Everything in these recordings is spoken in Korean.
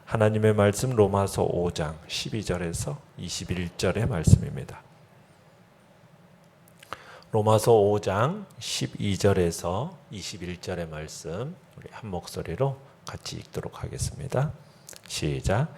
하나님의 말씀 로마서 5장 12절에서 21절의 말씀입니다. 로마서 5장 12절에서 21절의 말씀 우리 한 목소리로 같이 읽도록 하겠습니다. 시작.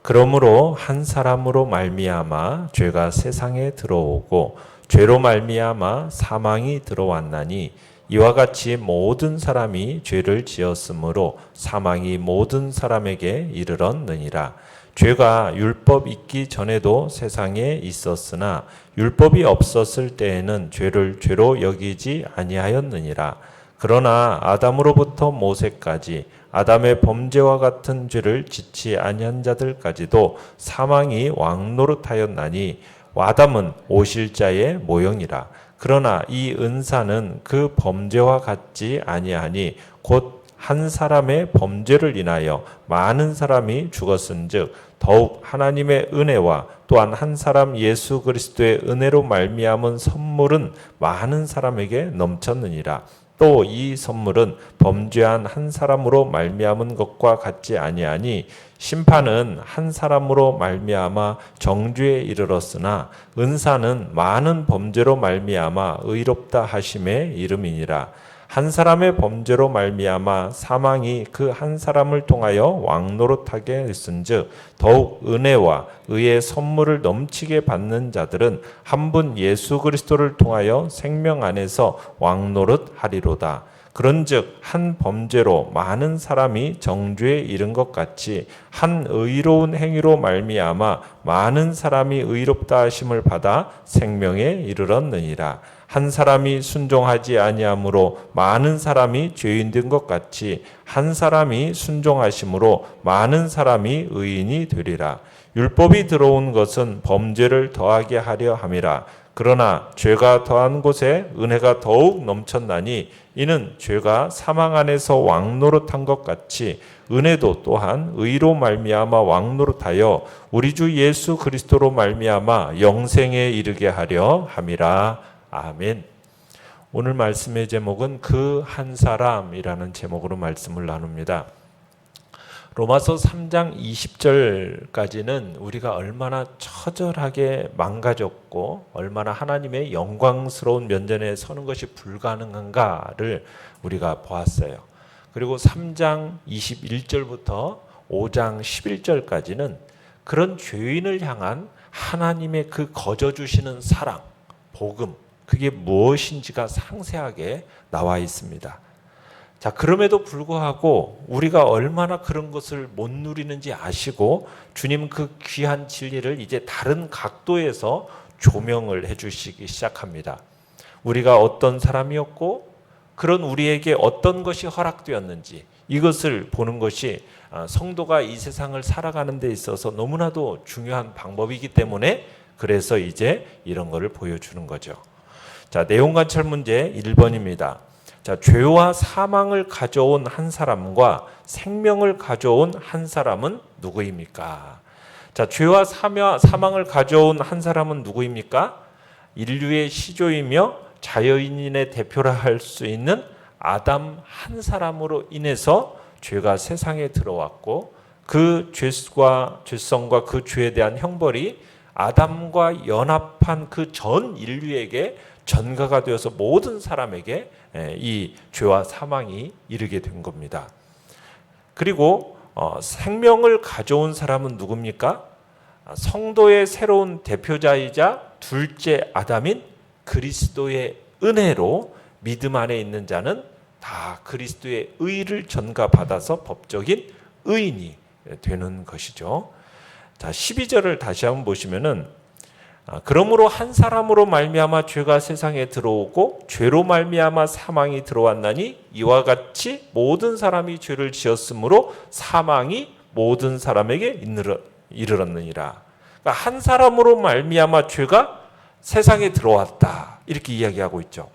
그러므로 한 사람으로 말미암아 죄가 세상에 들어오고 죄로 말미암아 사망이 들어왔나니 이와 같이 모든 사람이 죄를 지었으므로 사망이 모든 사람에게 이르렀느니라. 죄가 율법 있기 전에도 세상에 있었으나 율법이 없었을 때에는 죄를 죄로 여기지 아니하였느니라. 그러나 아담으로부터 모세까지 아담의 범죄와 같은 죄를 짓지 아니한 자들까지도 사망이 왕노릇하였나니 아담은 오실 자의 모형이라. 그러나 이 은사는 그 범죄와 같지 아니하니 곧 한 사람의 범죄를 인하여 많은 사람이 죽었은즉 더욱 하나님의 은혜와 또한 한 사람 예수 그리스도의 은혜로 말미암은 선물은 많은 사람에게 넘쳤느니라. 또 이 선물은 범죄한 한 사람으로 말미암은 것과 같지 아니하니 심판은 한 사람으로 말미암아 정죄에 이르렀으나 은사는 많은 범죄로 말미암아 의롭다 하심에 이름이니라. 한 사람의 범죄로 말미암아 사망이 그 한 사람을 통하여 왕노릇하게 했은즉 더욱 은혜와 의의 선물을 넘치게 받는 자들은 한 분 예수 그리스도를 통하여 생명 안에서 왕노릇하리로다. 그런즉 한 범죄로 많은 사람이 정죄에 이른 것 같이 한 의로운 행위로 말미암아 많은 사람이 의롭다 하심을 받아 생명에 이르렀느니라. 한 사람이 순종하지 아니함으로 많은 사람이 죄인 된 것 같이 한 사람이 순종하심으로 많은 사람이 의인이 되리라. 율법이 들어온 것은 범죄를 더하게 하려 함이라. 그러나 죄가 더한 곳에 은혜가 더욱 넘쳤나니 이는 죄가 사망 안에서 왕노릇한 것 같이 은혜도 또한 의로 말미암아 왕노릇하여 우리 주 예수 그리스도로 말미암아 영생에 이르게 하려 함이라. 아멘. 오늘 말씀의 제목은 그 한 사람이라는 제목으로 말씀을 나눕니다. 로마서 3장 20절까지는 우리가 얼마나 처절하게 망가졌고 얼마나 하나님의 영광스러운 면전에 서는 것이 불가능한가를 우리가 보았어요. 그리고 3장 21절부터 5장 11절까지는 그런 죄인을 향한 하나님의 그 거저주시는 사랑, 복음, 그게 무엇인지가 상세하게 나와 있습니다. 자, 그럼에도 불구하고 우리가 얼마나 그런 것을 못 누리는지 아시고 주님 그 귀한 진리를 이제 다른 각도에서 조명을 해주시기 시작합니다. 우리가 어떤 사람이었고 그런 우리에게 어떤 것이 허락되었는지 이것을 보는 것이 성도가 이 세상을 살아가는 데 있어서 너무나도 중요한 방법이기 때문에 그래서 이제 이런 거를 보여주는 거죠. 자, 내용 관찰 문제 1번입니다. 자, 죄와 사망을 가져온 한 사람과 생명을 가져온 한 사람은 누구입니까? 자, 죄와 사망을 가져온 한 사람은 누구입니까? 인류의 시조이며 자연인의 대표라 할 수 있는 아담 한 사람으로 인해서 죄가 세상에 들어왔고 그 죄성과 그 죄에 대한 형벌이 아담과 연합한 그 전 인류에게 전가가 되어서 모든 사람에게 이 죄와 사망이 이르게 된 겁니다. 그리고 생명을 가져온 사람은 누굽니까? 성도의 새로운 대표자이자 둘째 아담인 그리스도의 은혜로 믿음 안에 있는 자는 다 그리스도의 의를 전가받아서 법적인 의인이 되는 것이죠. 자, 12절을 다시 한번 보시면은 그러므로 한 사람으로 말미암아 죄가 세상에 들어오고 죄로 말미암아 사망이 들어왔나니 이와 같이 모든 사람이 죄를 지었으므로 사망이 모든 사람에게 이르렀느니라. 그러니까 한 사람으로 말미암아 죄가 세상에 들어왔다 이렇게 이야기하고 있죠.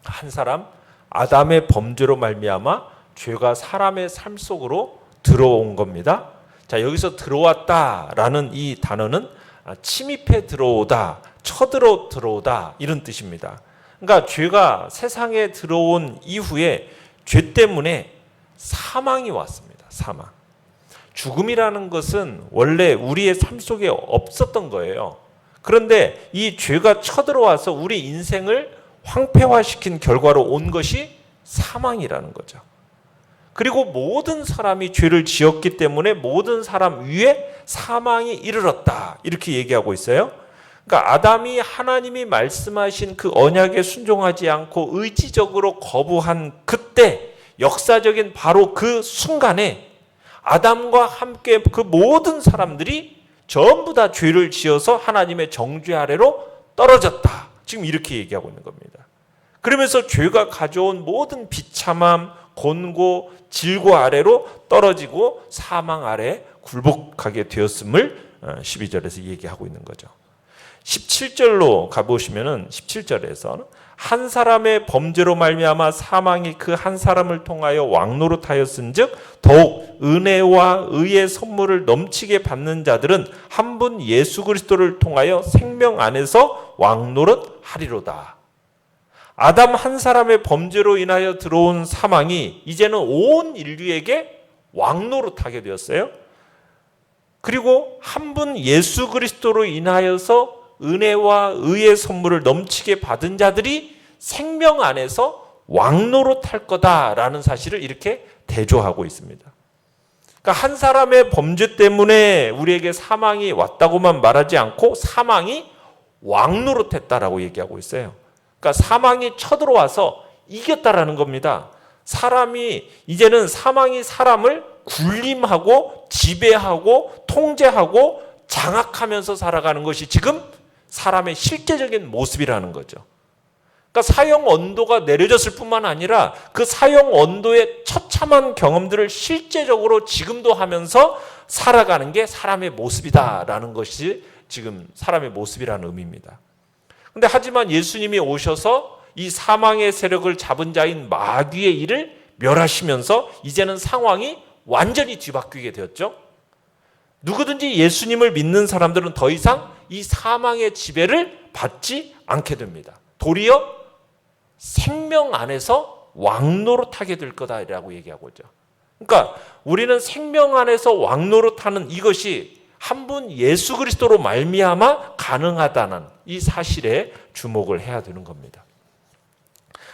한 사람 아담의 범죄로 말미암아 죄가 사람의 삶 속으로 들어온 겁니다. 자, 여기서 들어왔다라는 이 단어는 침입해 들어오다, 쳐들어 들어오다 이런 뜻입니다. 그러니까 죄가 세상에 들어온 이후에 죄 때문에 사망이 왔습니다. 사망. 죽음이라는 것은 원래 우리의 삶 속에 없었던 거예요. 그런데 이 죄가 쳐들어와서 우리 인생을 황폐화시킨 결과로 온 것이 사망이라는 거죠. 그리고 모든 사람이 죄를 지었기 때문에 모든 사람 위에 사망이 이르렀다, 이렇게 얘기하고 있어요. 그러니까 아담이 하나님이 말씀하신 그 언약에 순종하지 않고 의지적으로 거부한 그때, 역사적인 바로 그 순간에 아담과 함께 그 모든 사람들이 전부 다 죄를 지어서 하나님의 정죄 아래로 떨어졌다, 지금 이렇게 얘기하고 있는 겁니다. 그러면서 죄가 가져온 모든 비참함, 곤고, 질고 아래로 떨어지고 사망 아래 굴복하게 되었음을 12절에서 얘기하고 있는 거죠. 17절로 가보시면은 17절에서 한 사람의 범죄로 말미암아 사망이 그 한 사람을 통하여 왕노릇하였은즉 더욱 은혜와 의의 선물을 넘치게 받는 자들은 한 분 예수 그리스도를 통하여 생명 안에서 왕노릇하리로다. 아담 한 사람의 범죄로 인하여 들어온 사망이 이제는 온 인류에게 왕노릇하게 되었어요. 그리고 한 분 예수 그리스도로 인하여서 은혜와 의의 선물을 넘치게 받은 자들이 생명 안에서 왕노릇할 거다라는 사실을 이렇게 대조하고 있습니다. 그러니까 한 사람의 범죄 때문에 우리에게 사망이 왔다고만 말하지 않고 사망이 왕노릇했다라고 얘기하고 있어요. 그러니까 사망이 쳐들어와서 이겼다라는 겁니다. 이제는 사망이 사람을 군림하고 지배하고 통제하고 장악하면서 살아가는 것이 지금 사람의 실제적인 모습이라는 거죠. 그러니까 사형 언도가 내려졌을 뿐만 아니라 그 사형 언도의 처참한 경험들을 실제적으로 지금도 하면서 살아가는 게 사람의 모습이다라는 것이 지금 사람의 모습이라는 의미입니다. 근데 하지만 예수님이 오셔서 이 사망의 세력을 잡은 자인 마귀의 일을 멸하시면서 이제는 상황이 완전히 뒤바뀌게 되었죠. 누구든지 예수님을 믿는 사람들은 더 이상 이 사망의 지배를 받지 않게 됩니다. 도리어 생명 안에서 왕노릇하게 될 거다라고 얘기하고 있죠. 그러니까 우리는 생명 안에서 왕노릇하는 이것이 한 분 예수 그리스도로 말미암아 가능하다는 이 사실에 주목을 해야 되는 겁니다.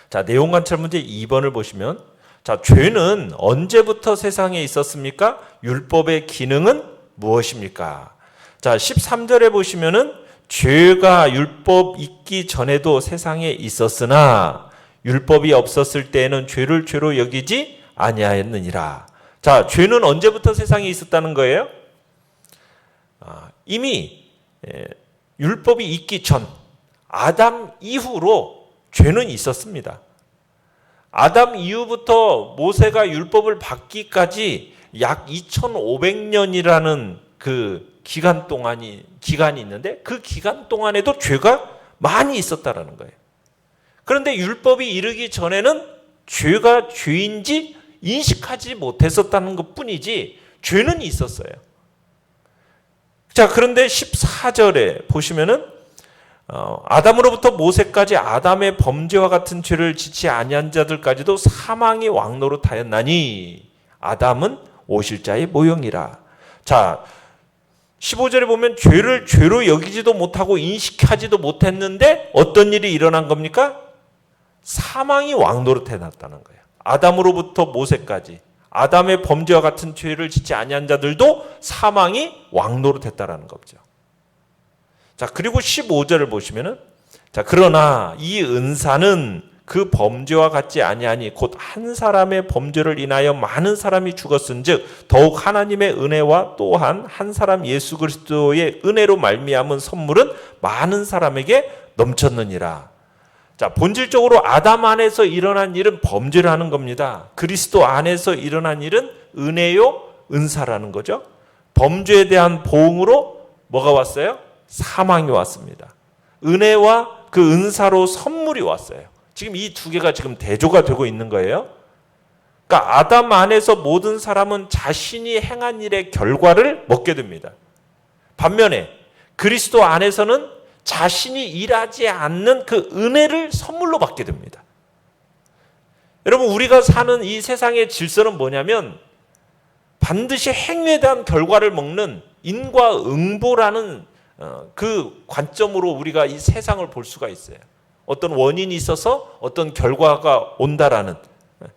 자, 내용 관찰 문제 2번을 보시면, 자, 죄는 언제부터 세상에 있었습니까? 율법의 기능은 무엇입니까? 자, 13절에 보시면은 죄가 율법 있기 전에도 세상에 있었으나 율법이 없었을 때에는 죄를 죄로 여기지 아니하였느니라. 자, 죄는 언제부터 세상에 있었다는 거예요? 이미 율법이 있기 전 아담 이후로 죄는 있었습니다. 아담 이후부터 모세가 율법을 받기까지 약 2500년이라는 그 기간이 있는데 그 기간 동안에도 죄가 많이 있었다라는 거예요. 그런데 율법이 이르기 전에는 죄가 죄인지 인식하지 못했었다는 것뿐이지 죄는 있었어요. 자, 그런데 14절에 보시면은 아담으로부터 모세까지 아담의 범죄와 같은 죄를 지지 아니한 자들까지도 사망이 왕노릇하였나니 아담은 오실 자의 모형이라. 자, 15절에 보면 죄를 죄로 여기지도 못하고 인식하지도 못했는데 어떤 일이 일어난 겁니까? 사망이 왕노릇해 놨다는 거예요. 아담으로부터 모세까지 아담의 범죄와 같은 죄를 짓지 아니한 자들도 사망이 왕노릇했다라는 거죠. 자, 그리고 15절을 보시면은, 자, 그러나 이 은사는 그 범죄와 같지 아니하니 곧 한 사람의 범죄를 인하여 많은 사람이 죽었은즉 더욱 하나님의 은혜와 또한 한 사람 예수 그리스도의 은혜로 말미암은 선물은 많은 사람에게 넘쳤느니라. 자, 본질적으로 아담 안에서 일어난 일은 범죄라는 겁니다. 그리스도 안에서 일어난 일은 은혜요, 은사라는 거죠. 범죄에 대한 보응으로 뭐가 왔어요? 사망이 왔습니다. 은혜와 그 은사로 선물이 왔어요. 지금 이 두 개가 지금 대조가 되고 있는 거예요. 그러니까 아담 안에서 모든 사람은 자신이 행한 일의 결과를 먹게 됩니다. 반면에 그리스도 안에서는 자신이 일하지 않는 그 은혜를 선물로 받게 됩니다. 여러분, 우리가 사는 이 세상의 질서는 뭐냐면 반드시 행위에 대한 결과를 먹는 인과응보라는 그 관점으로 우리가 이 세상을 볼 수가 있어요. 어떤 원인이 있어서 어떤 결과가 온다라는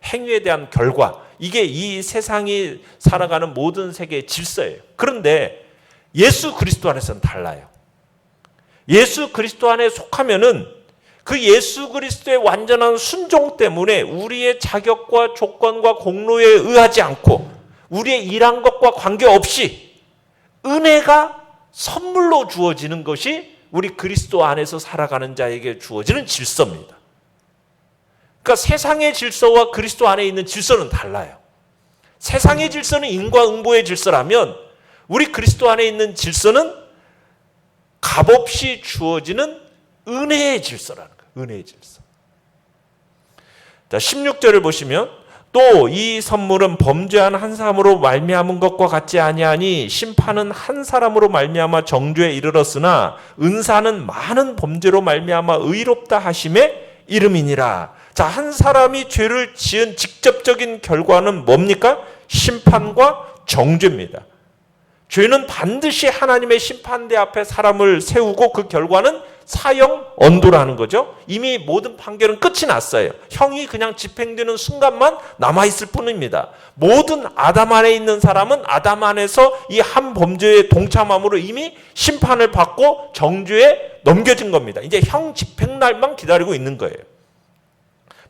행위에 대한 결과, 이게 이 세상이 살아가는 모든 세계의 질서예요. 그런데 예수 그리스도 안에서는 달라요. 예수 그리스도 안에 속하면은 그 예수 그리스도의 완전한 순종 때문에 우리의 자격과 조건과 공로에 의하지 않고 우리의 일한 것과 관계없이 은혜가 선물로 주어지는 것이 우리 그리스도 안에서 살아가는 자에게 주어지는 질서입니다. 그러니까 세상의 질서와 그리스도 안에 있는 질서는 달라요. 세상의 질서는 인과응보의 질서라면 우리 그리스도 안에 있는 질서는 값없이 주어지는 은혜의 질서라는 거예요. 은혜의 질서. 자, 16절을 보시면 또 이 선물은 범죄한 한 사람으로 말미암은 것과 같지 아니하니 심판은 한 사람으로 말미암아 정죄에 이르렀으나 은사는 많은 범죄로 말미암아 의롭다 하심의 이름이니라. 자, 한 사람이 죄를 지은 직접적인 결과는 뭡니까? 심판과 정죄입니다. 죄는 반드시 하나님의 심판대 앞에 사람을 세우고 그 결과는 사형 언도라는 거죠. 이미 모든 판결은 끝이 났어요. 형이 그냥 집행되는 순간만 남아있을 뿐입니다. 모든 아담 안에 있는 사람은 아담 안에서 이 한 범죄에 동참함으로 이미 심판을 받고 정죄에 넘겨진 겁니다. 이제 형 집행날만 기다리고 있는 거예요.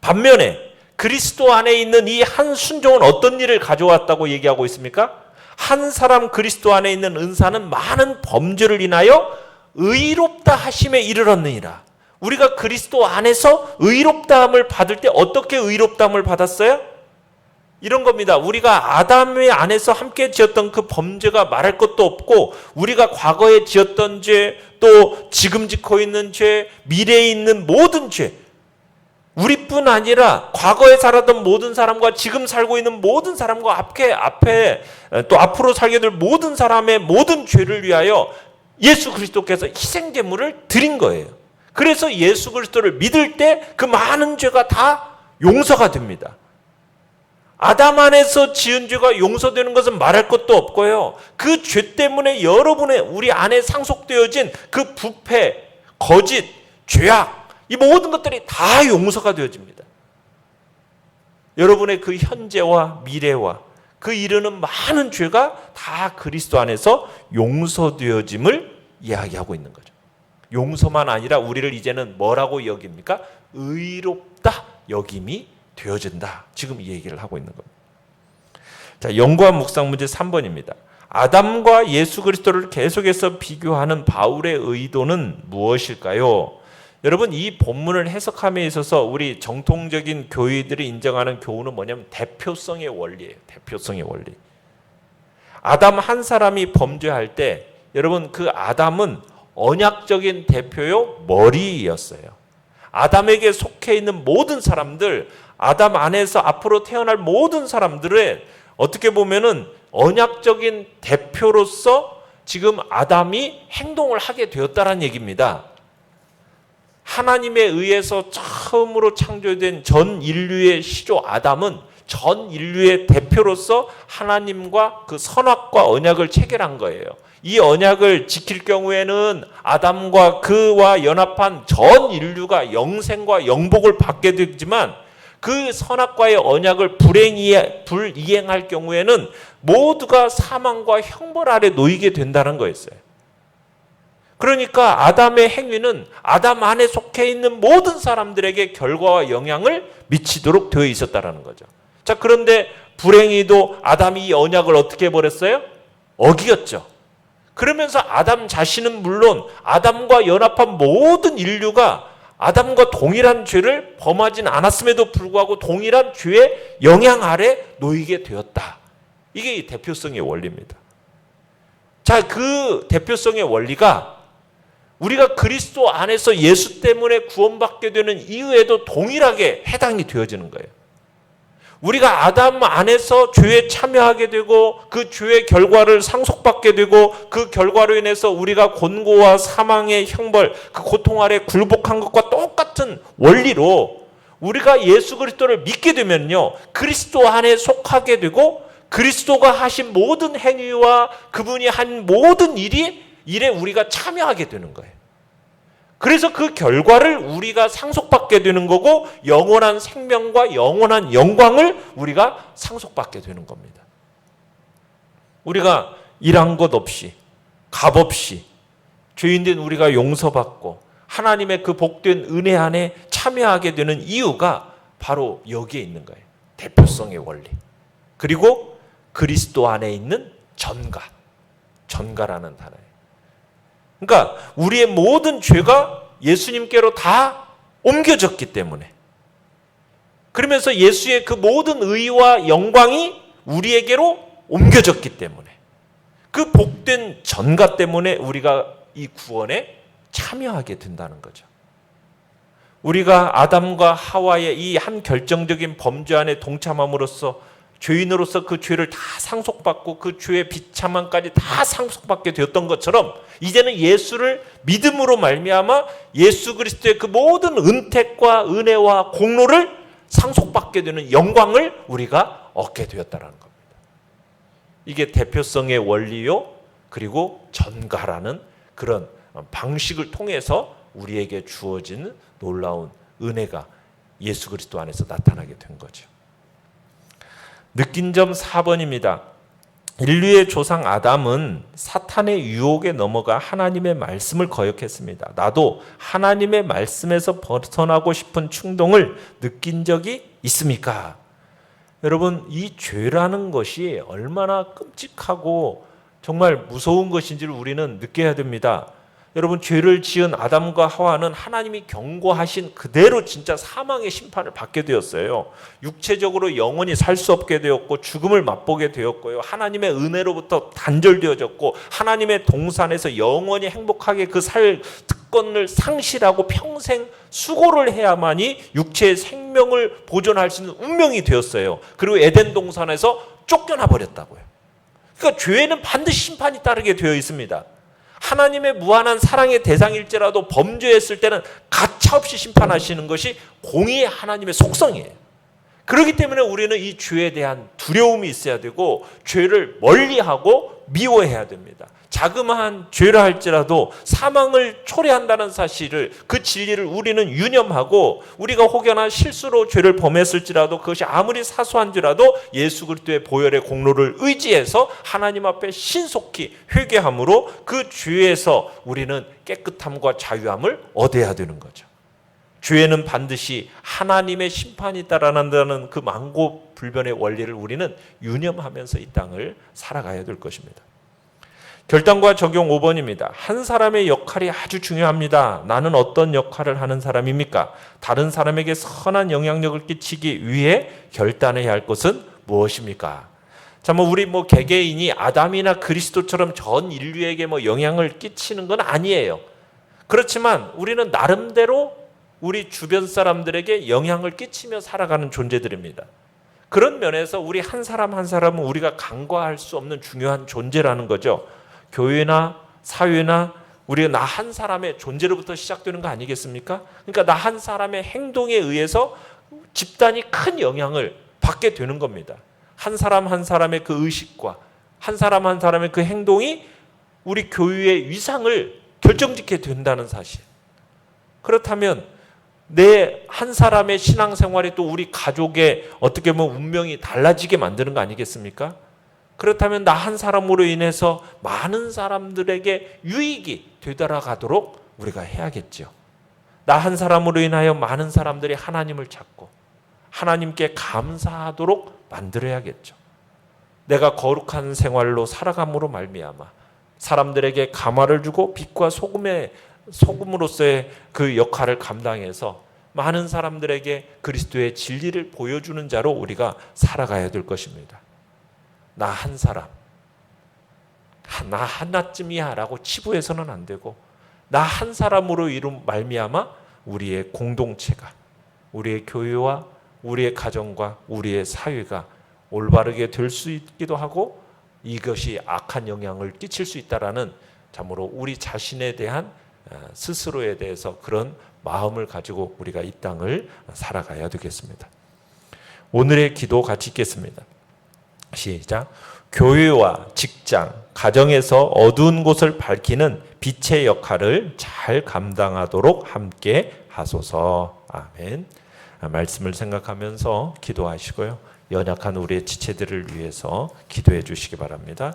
반면에 그리스도 안에 있는 이 한 순종은 어떤 일을 가져왔다고 얘기하고 있습니까? 한 사람 그리스도 안에 있는 은사는 많은 범죄를 인하여 의롭다 하심에 이르렀느니라. 우리가 그리스도 안에서 의롭다함을 받을 때 어떻게 의롭다함을 받았어요? 이런 겁니다. 우리가 아담의 안에서 함께 지었던 그 범죄가 말할 것도 없고 우리가 과거에 지었던 죄, 또 지금 짓고 있는 죄, 미래에 있는 모든 죄, 우리뿐 아니라 과거에 살았던 모든 사람과 지금 살고 있는 모든 사람과 앞에 또 앞으로 살게 될 모든 사람의 모든 죄를 위하여 예수 그리스도께서 희생제물을 드린 거예요. 그래서 예수 그리스도를 믿을 때 그 많은 죄가 다 용서가 됩니다. 아담 안에서 지은 죄가 용서되는 것은 말할 것도 없고요. 그 죄 때문에 여러분의 우리 안에 상속되어진 그 부패, 거짓, 죄악, 이 모든 것들이 다 용서가 되어집니다. 여러분의 그 현재와 미래와 그 이르는 많은 죄가 다 그리스도 안에서 용서되어짐을 이야기하고 있는 거죠. 용서만 아니라 우리를 이제는 뭐라고 여깁니까? 의롭다 여김이 되어진다. 지금 이 얘기를 하고 있는 겁니다. 자, 연구한 묵상 문제 3번입니다. 아담과 예수 그리스도를 계속해서 비교하는 바울의 의도는 무엇일까요? 여러분, 이 본문을 해석함에 있어서 우리 정통적인 교회들이 인정하는 교훈은 뭐냐면 대표성의 원리예요. 대표성의 원리. 아담 한 사람이 범죄할 때 여러분, 그 아담은 언약적인 대표요 머리였어요. 아담에게 속해 있는 모든 사람들, 아담 안에서 앞으로 태어날 모든 사람들의 어떻게 보면은 언약적인 대표로서 지금 아담이 행동을 하게 되었다는 얘기입니다. 하나님에 의해서 처음으로 창조된 전 인류의 시조 아담은 전 인류의 대표로서 하나님과 그 선악과 언약을 체결한 거예요. 이 언약을 지킬 경우에는 아담과 그와 연합한 전 인류가 영생과 영복을 받게 되지만 그 선악과의 언약을 불이행할 경우에는 모두가 사망과 형벌 아래 놓이게 된다는 거였어요. 그러니까 아담의 행위는 아담 안에 속해 있는 모든 사람들에게 결과와 영향을 미치도록 되어 있었다는 거죠. 자, 그런데 불행히도 아담이 이 언약을 어떻게 해버렸어요? 어기었죠. 그러면서 아담 자신은 물론 아담과 연합한 모든 인류가 아담과 동일한 죄를 범하진 않았음에도 불구하고 동일한 죄의 영향 아래 놓이게 되었다. 이게 이 대표성의 원리입니다. 자, 그 대표성의 원리가 우리가 그리스도 안에서 예수 때문에 구원받게 되는 이유에도 동일하게 해당이 되어지는 거예요. 우리가 아담 안에서 죄에 참여하게 되고 그 죄의 결과를 상속받게 되고 그 결과로 인해서 우리가 곤고와 사망의 형벌, 그 고통 아래 굴복한 것과 똑같은 원리로 우리가 예수 그리스도를 믿게 되면요, 그리스도 안에 속하게 되고 그리스도가 하신 모든 행위와 그분이 한 모든 일에 우리가 참여하게 되는 거예요. 그래서 그 결과를 우리가 상속받게 되는 거고 영원한 생명과 영원한 영광을 우리가 상속받게 되는 겁니다. 우리가 일한 것 없이 값 없이 죄인된 우리가 용서받고 하나님의 그 복된 은혜 안에 참여하게 되는 이유가 바로 여기에 있는 거예요. 대표성의 원리. 그리고 그리스도 안에 있는 전가라는 단어예요. 그러니까 우리의 모든 죄가 예수님께로 다 옮겨졌기 때문에, 그러면서 예수의 그 모든 의와 영광이 우리에게로 옮겨졌기 때문에, 그 복된 전가 때문에 우리가 이 구원에 참여하게 된다는 거죠. 우리가 아담과 하와의 이 한 결정적인 범죄 안에 동참함으로써 죄인으로서 그 죄를 다 상속받고 그 죄의 비참함까지 다 상속받게 되었던 것처럼 이제는 예수를 믿음으로 말미암아 예수 그리스도의 그 모든 은택과 은혜와 공로를 상속받게 되는 영광을 우리가 얻게 되었다는 겁니다. 이게 대표성의 원리요, 그리고 전가라는 그런 방식을 통해서 우리에게 주어진 놀라운 은혜가 예수 그리스도 안에서 나타나게 된 거죠. 느낀 점 4번입니다. 인류의 조상 아담은 사탄의 유혹에 넘어가 하나님의 말씀을 거역했습니다. 나도 하나님의 말씀에서 벗어나고 싶은 충동을 느낀 적이 있습니까? 여러분, 이 죄라는 것이 얼마나 끔찍하고 정말 무서운 것인지를 우리는 느껴야 됩니다. 여러분, 죄를 지은 아담과 하와는 하나님이 경고하신 그대로 진짜 사망의 심판을 받게 되었어요. 육체적으로 영원히 살 수 없게 되었고 죽음을 맛보게 되었고요. 하나님의 은혜로부터 단절되어졌고 하나님의 동산에서 영원히 행복하게 그 살 특권을 상실하고 평생 수고를 해야만이 육체의 생명을 보존할 수 있는 운명이 되었어요. 그리고 에덴 동산에서 쫓겨나 버렸다고요. 그러니까 죄는 반드시 심판이 따르게 되어 있습니다. 하나님의 무한한 사랑의 대상일지라도 범죄했을 때는 가차없이 심판하시는 것이 공의의 하나님의 속성이에요. 그렇기 때문에 우리는 이 죄에 대한 두려움이 있어야 되고 죄를 멀리하고 미워해야 됩니다. 자그마한 죄를 할지라도 사망을 초래한다는 사실을, 그 진리를 우리는 유념하고 우리가 혹여나 실수로 죄를 범했을지라도 그것이 아무리 사소한지라도 예수 그리스도의 보혈의 공로를 의지해서 하나님 앞에 신속히 회개함으로 그 죄에서 우리는 깨끗함과 자유함을 얻어야 되는 거죠. 죄는 반드시 하나님의 심판이 따라난다는 그 만고불변의 원리를 우리는 유념하면서 이 땅을 살아가야 될 것입니다. 결단과 적용 5번입니다. 한 사람의 역할이 아주 중요합니다. 나는 어떤 역할을 하는 사람입니까? 다른 사람에게 선한 영향력을 끼치기 위해 결단해야 할 것은 무엇입니까? 자, 우리 개개인이 아담이나 그리스도처럼 전 인류에게 영향을 끼치는 건 아니에요. 그렇지만 우리는 나름대로 우리 주변 사람들에게 영향을 끼치며 살아가는 존재들입니다. 그런 면에서 우리 한 사람 한 사람은 우리가 간과할 수 없는 중요한 존재라는 거죠. 교회나 사회나 우리가 나 한 사람의 존재로부터 시작되는 거 아니겠습니까? 그러니까 나 한 사람의 행동에 의해서 집단이 큰 영향을 받게 되는 겁니다. 한 사람 한 사람의 그 의식과 한 사람 한 사람의 그 행동이 우리 교회의 위상을 결정짓게 된다는 사실. 그렇다면 내 한 사람의 신앙생활이 또 우리 가족의 어떻게 보면 운명이 달라지게 만드는 거 아니겠습니까? 그렇다면 나 한 사람으로 인해서 많은 사람들에게 유익이 되돌아가도록 우리가 해야겠죠. 나 한 사람으로 인하여 많은 사람들이 하나님을 찾고 하나님께 감사하도록 만들어야겠죠. 내가 거룩한 생활로 살아감으로 말미암아 사람들에게 감화를 주고 빛과 소금으로서의 그 역할을 감당해서 많은 사람들에게 그리스도의 진리를 보여주는 자로 우리가 살아가야 될 것입니다. 나 한 사람, 나 하나쯤이야 라고 치부해서는 안 되고 나 한 사람으로 말미암아 우리의 공동체가, 우리의 교회와 우리의 가정과 우리의 사회가 올바르게 될 수 있기도 하고 이것이 악한 영향을 끼칠 수 있다라는 참으로 우리 자신에 대한 스스로에 대해서 그런 마음을 가지고 우리가 이 땅을 살아가야 되겠습니다. 오늘의 기도 같이 읽겠습니다. 시작. 교회와 직장, 가정에서 어두운 곳을 밝히는 빛의 역할을 잘 감당하도록 함께 하소서. 아멘. 말씀을 생각하면서 기도하시고요. 연약한 우리의 지체들을 위해서 기도해 주시기 바랍니다.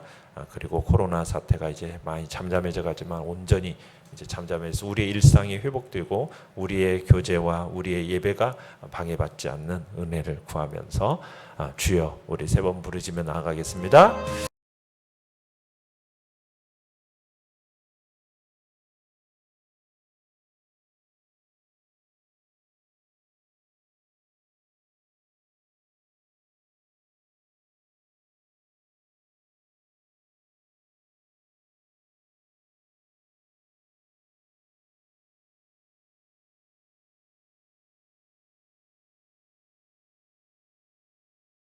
그리고 코로나 사태가 이제 많이 잠잠해져 가지만 온전히 이제 잠잠해서 우리의 일상이 회복되고 우리의 교제와 우리의 예배가 방해받지 않는 은혜를 구하면서 주여 우리 세 번 부르짖며 나아가겠습니다.